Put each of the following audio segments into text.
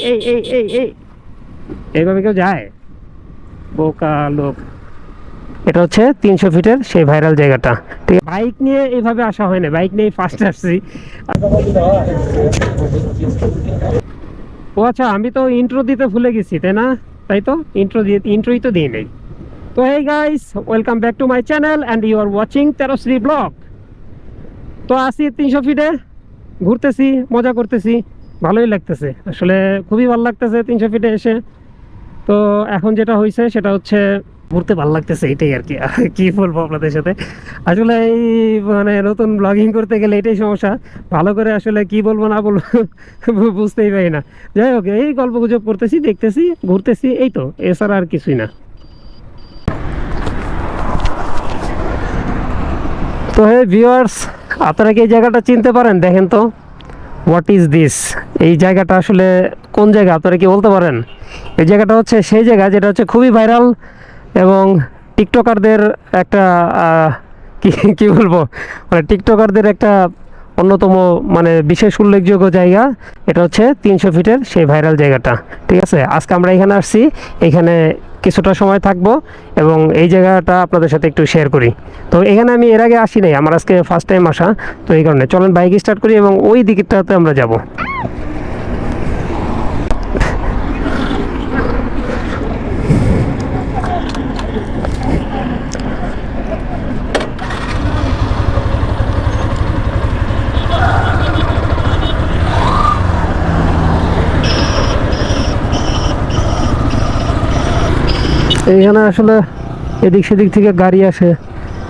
এই এইভাবে কেউ যায়? বোকা লোক। এটা হচ্ছে 300 ফিটের সেই ভাইরাল জায়গাটা। ঠিক আছে, বাইক নিয়ে এইভাবে আসা হয় না, বাইক নিয়ে ফার্স্ট আসছি। ও আচ্ছা, আমি তো ইন্ট্রো দিতে ভুলে গেছি, তাই না? তাই তো, ইন্ট্রোই তো দিই নেই। তো hey guys, welcome back to my channel and you are watching Teroshri blog. তো আসি 300 ফিটে, ঘুরতেছি, মজা করতেছি, ভালোই লাগতেছে আসলে, খুবই ভালো লাগতেছে 300 ফিটে এসে। তো এখন যেটা হয়েছে সেটা হচ্ছে ঘুরতে ভালো লাগতেছে, এটাই আর কি। কি বলবো আপনাদের সাথে, আসলে এই মানে নতুন ব্লগিং করতে গেলে এটাই সমস্যা, ভালো করে আসলে কি বলবো না বলবো বুঝতেই পারি না। যাই হোক, এই গল্প গুজব করতেছি, দেখতেছি, ঘুরতেছি, এই তো, এছাড়া আর কিছুই না। তো হে ভিউয়ার্স, আপনারা কি এই জায়গাটা চিনতে পারেন? দেখেন তো, হোয়াট ইজ দিস? এই জায়গাটা আসলে কোন জায়গা আপনারা কি বলতে পারেন? এই জায়গাটা হচ্ছে সেই জায়গা যেটা হচ্ছে খুবই ভাইরাল এবং টিকটকারদের একটা কি কি বলবো, মানে টিকটকারদের একটা অন্যতম মানে বিশেষ উল্লেখযোগ্য জায়গা। এটা হচ্ছে 300 ফিটের সেই ভাইরাল জায়গাটা। ঠিক আছে, আজকে আমরা এখানে আসছি, এখানে কিছুটা সময় থাকবো এবং এই জায়গাটা আপনাদের সাথে একটু শেয়ার করি। তো এখানে আমি এর আগে আসি নাই, আমার আজকে ফার্স্ট টাইম আসা। তো এই কারণে চলেন বাইক স্টার্ট করি এবং ওই দিকটাতে আমরা যাব। এইখানে আসলে এদিক সেদিক থেকে গাড়ি আসে,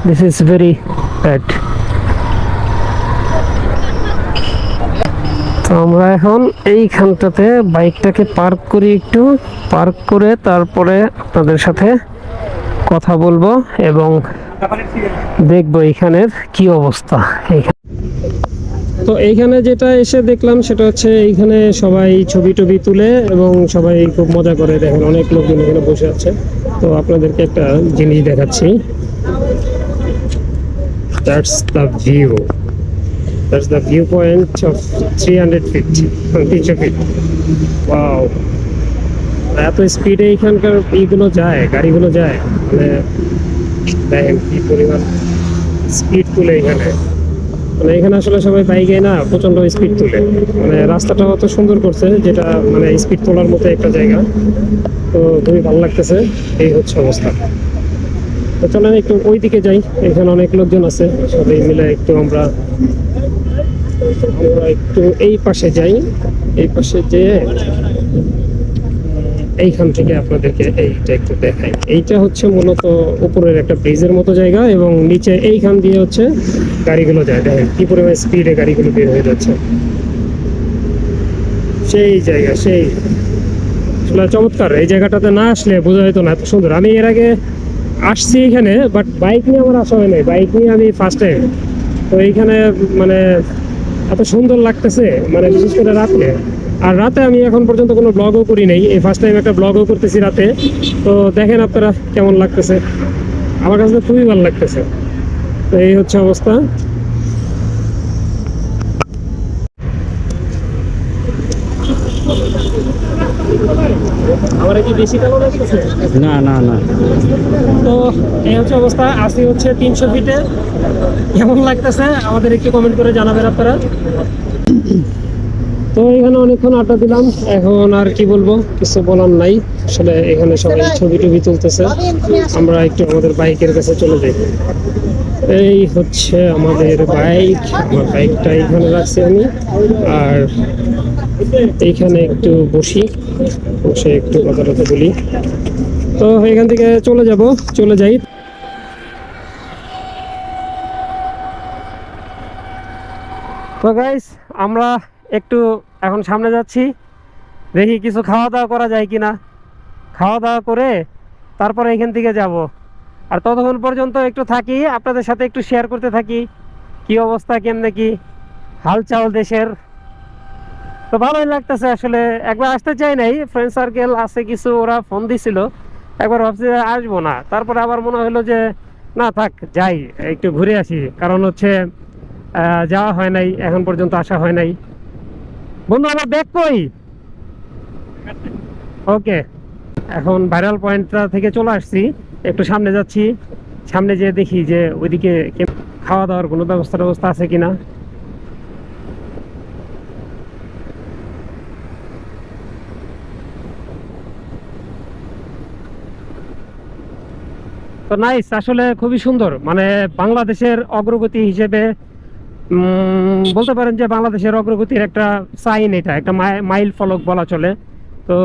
দিস ইজ ভেরি ব্যাড। তো আমরা এখন এইখানটাতে বাইকটাকে পার্ক করি, একটু পার্ক করে তারপরে আপনাদের সাথে কথা বলবো এবং দেখবো এখানের কি অবস্থা। তো এইখানে যেটা এসে দেখলাম সেটা হচ্ছে এইখানে সবাই ছবি টবি তুলে এবং সবাই খুব মজা করে। দেখেন অনেক লোকজন এখানে বসে আছে। তো আপনাদেরকে একটা জিনিস দেখাচ্ছি, that's the view, that's the view point of 300 feet, 300 feet. Wow, এত স্পিডে এইখানকার এইগুলো যায়, গাড়িগুলো যায়, মানে দেখেন কি পরিমাণ স্পিড তুলে এখানে। মানে এখানে আসলে সবাই বাইকে না প্রচন্ড স্পিড তুলে, মানে রাস্তাটা অত সুন্দর করছে যেটা মানে স্পিড তোলার মতো একটা জায়গা। তো খুবই ভালো লাগতেছে, এই হচ্ছে অবস্থা। তো চলেন একটু ওই দিকে যাই, এখানে অনেক লোকজন আছে, সবাই মিলে একটু আমরা একটু এই পাশে যাই। এই পাশে যেয়ে এইখান থেকে আপনাদেরকে এইটা একটু দেখাই। এইটা হচ্ছে মূলত উপরের একটা ব্রিজের মতো জায়গা এবং নিচে এইখান দিয়ে হচ্ছে গাড়িগুলো যায়। দেখেন কি পরিমাণ স্পিডে গাড়িগুলো বের হয়ে যাচ্ছে, সেই জায়গা সেই আসলে চমৎকার। এই জায়গাটাতে না আসলে বোঝা যেত না এত সুন্দর। আমি এর আগে আসছি এখানে, বাট বাইক নিয়ে আমার আসা হয় নাই, বাইক নিয়ে আমি ফার্স্ট টাইম। তো এইখানে মানে এত সুন্দর লাগতেছে, মানে বিশেষ করে রাতে। আর রাতে আমি এখন পর্যন্ত কোনো ব্লগও করি নাই, এই ফার্স্ট টাইম একটা ব্লগও করতেছি রাতে। তো দেখেন আপনারা কেমন লাগতেছে, আমার কাছে খুবই ভালো লাগতেছে। তো এই হচ্ছে অবস্থা। আমার কি বেশি কালো লাগতেছে? না না না, তো এই হচ্ছে অবস্থা, আসি হচ্ছে 300 ফিটে। কেমন লাগতেছে আমাদের একটু কমেন্ট করে জানাবেন আপনারা। তো এখানে অনেকক্ষণ আড্ডা দিলাম, এখন আর কি বলবো, কিছু বলার নাই আসলে। এখানে সবাই ছবি টবি তুলতেছে, আমরা একটু আমাদের বাইকের কাছে চলে যাই। এই হচ্ছে আমাদের বাইক, আমার বাইকটা এখানে রাখছি আমি, আর এইখানে একটু বসি, বসে একটু কথা টথা বলি। তো এখান থেকে চলে যাই। তো গাইস, আমরা একটু এখন সামনে যাচ্ছি, দেখি কিছু খাওয়া দাওয়া করা যায় কিনা। খাওয়া দাওয়া করে তারপরে এখান থেকে যাব। আর ততক্ষণ পর্যন্ত একটু থাকি, আপনাদের সাথে একটু শেয়ার করতে থাকি কি অবস্থা, কেমনে কি হালচাল দেশের। তো ভালোই লাগতেছে আসলে। একবার আসতে চাই নাই, ফ্রেন্ড সার্কেল আছে কিছু, ওরা ফোন দিছিল, একবার ভাবছি যে আসবো না, তারপরে আবার মনে হলো যে না থাক, যাই একটু ঘুরে আসি। কারণ হচ্ছে যাওয়া হয় নাই এখন পর্যন্ত, আসা হয় নাই। বন্ধু আমার ব্যাগ কই? ওকে, এখন ভাইরাল পয়েন্টটা থেকে চলে আসছি, একটু সামনে যাচ্ছি। সামনে যেয়ে দেখি যে ওইদিকে খাওয়া দাওয়ার কোনো ব্যবস্থা আছে কিনা। তো নাইস, আসলে খুবই সুন্দর, মানে বাংলাদেশের অগ্রগতি হিসেবে বলতে পারেন যে বাংলাদেশের অগ্রগতির একটা সাইন, এটা একটা মাইল ফলক বলা চলে। তো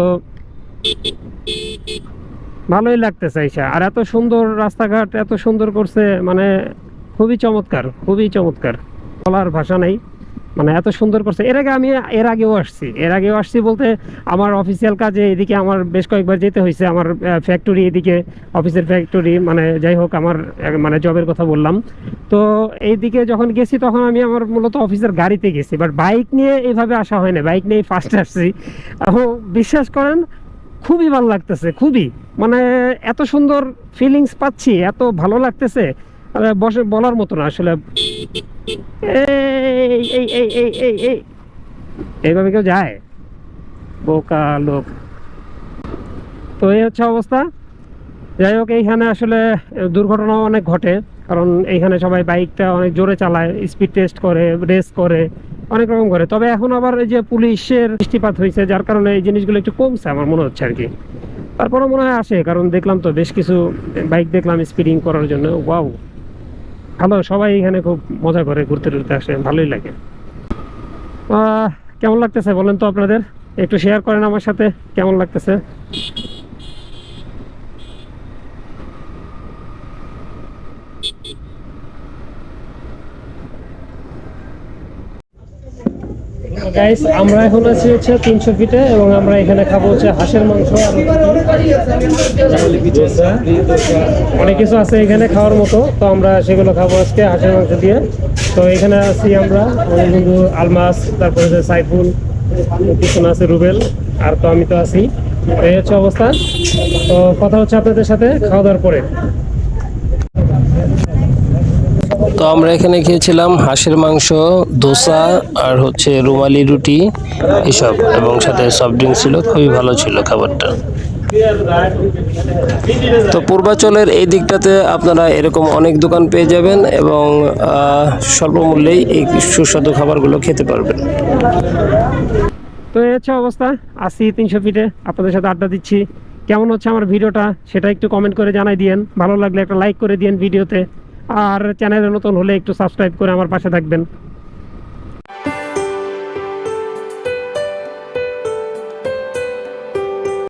ভালোই লাগতেছে আইসা, আর এত সুন্দর রাস্তাঘাট এত সুন্দর করছে, মানে খুবই চমৎকার, খুবই চমৎকার, বলার ভাষা নাই। মানে এত সুন্দর করছে। এর আগেও আসছি বলতে আমার অফিসিয়াল কাজে এদিকে আমার বেশ কয়েকবার যেতে হয়েছে। আমার ফ্যাক্টরি এদিকে, অফিসের ফ্যাক্টরি, মানে যাই হোক আমার মানে জবের কথা বললাম। তো এইদিকে যখন গেছি তখন আমি আমার মূলত অফিসের গাড়িতে গেছি, বাট বাইক নিয়ে এইভাবে আসা হয় না, বাইক নিয়ে ফার্স্ট আসছি। এখন বিশ্বাস করেন খুবই ভালো লাগতেছে, খুবই, মানে এত সুন্দর ফিলিংস পাচ্ছি, এত ভালো লাগতেছে, বসে বলার মতো না আসলে। এই এই এই এই এই এই এইভাবে কেউ যায়? বোকা লোক। তো এই হচ্ছে অবস্থা। যাই হোক, এইখানে আসলে দুর্ঘটনাও অনেক ঘটে, কারণ এইখানে সবাই বাইকটা অনেক জোরে চালায়, স্পিড টেস্ট করে, রেস করে, অনেক রকম করে। তবে এখন আবার এই যে পুলিশের দৃষ্টিপাত হয়েছে, যার কারণে এই জিনিসগুলো একটু কমছে আমার মনে হচ্ছে আর কি। তারপরে মনে হয় আসে, কারণ দেখলাম তো বেশ কিছু বাইক দেখলাম স্পিডিং করার জন্য। ওয়াও, ভালো, সবাই এখানে খুব মজা করে, ঘুরতে টুরতে আসে, ভালোই লাগে। কেমন লাগতেছে বলেন তো আপনাদের, একটু শেয়ার করেন আমার সাথে কেমন লাগতেছে। গাইস, আমরা এখন আছি হচ্ছে 300 ফিটে, এবং আমরা এখানে খাবো হচ্ছে হাঁসের মাংস, আর অনেক কিছু আছে এখানে খাওয়ার মতো। তো আমরা সেগুলো খাবো আজকে হাঁসের মাংস দিয়ে। তো এখানে আছি আমরা, আমাদের বন্ধু আলমাস, তারপরে হচ্ছে সাইফুল, পিছনে আছে রুবেল, আর তো আমি তো আছি। এই হচ্ছে অবস্থা। তো কথা হচ্ছে আপনাদের সাথে খাওয়া দাওয়ার পরে। তো আমরা এখানে খেয়েছিলাম হাঁসের মাংস, দোসা, আর হচ্ছে রুমালি রুটি এসব, এবং সাথে সফট ড্রিঙ্কস ছিল। খুবই ভালো ছিল খাবারটা। তো পূর্বাচলের এই দিকটাতে আপনারা এরকম অনেক দোকান পেয়ে যাবেন, এবং স্বল্প মূল্যেই এই সুস্বাদু খাবারগুলো খেতে পারবেন। তো এই হচ্ছে অবস্থা, আসি 300 ফিটে, আপনাদের সাথে আড্ডা দিচ্ছি। কেমন হচ্ছে আমার ভিডিওটা সেটা একটু কমেন্ট করে জানাই দিয়েন। ভালো লাগলে একটা লাইক করে দিয়েন ভিডিওতে, আর চ্যানেলে নতুন হলে একটু সাবস্ক্রাইব করে আমার পাশে থাকবেন।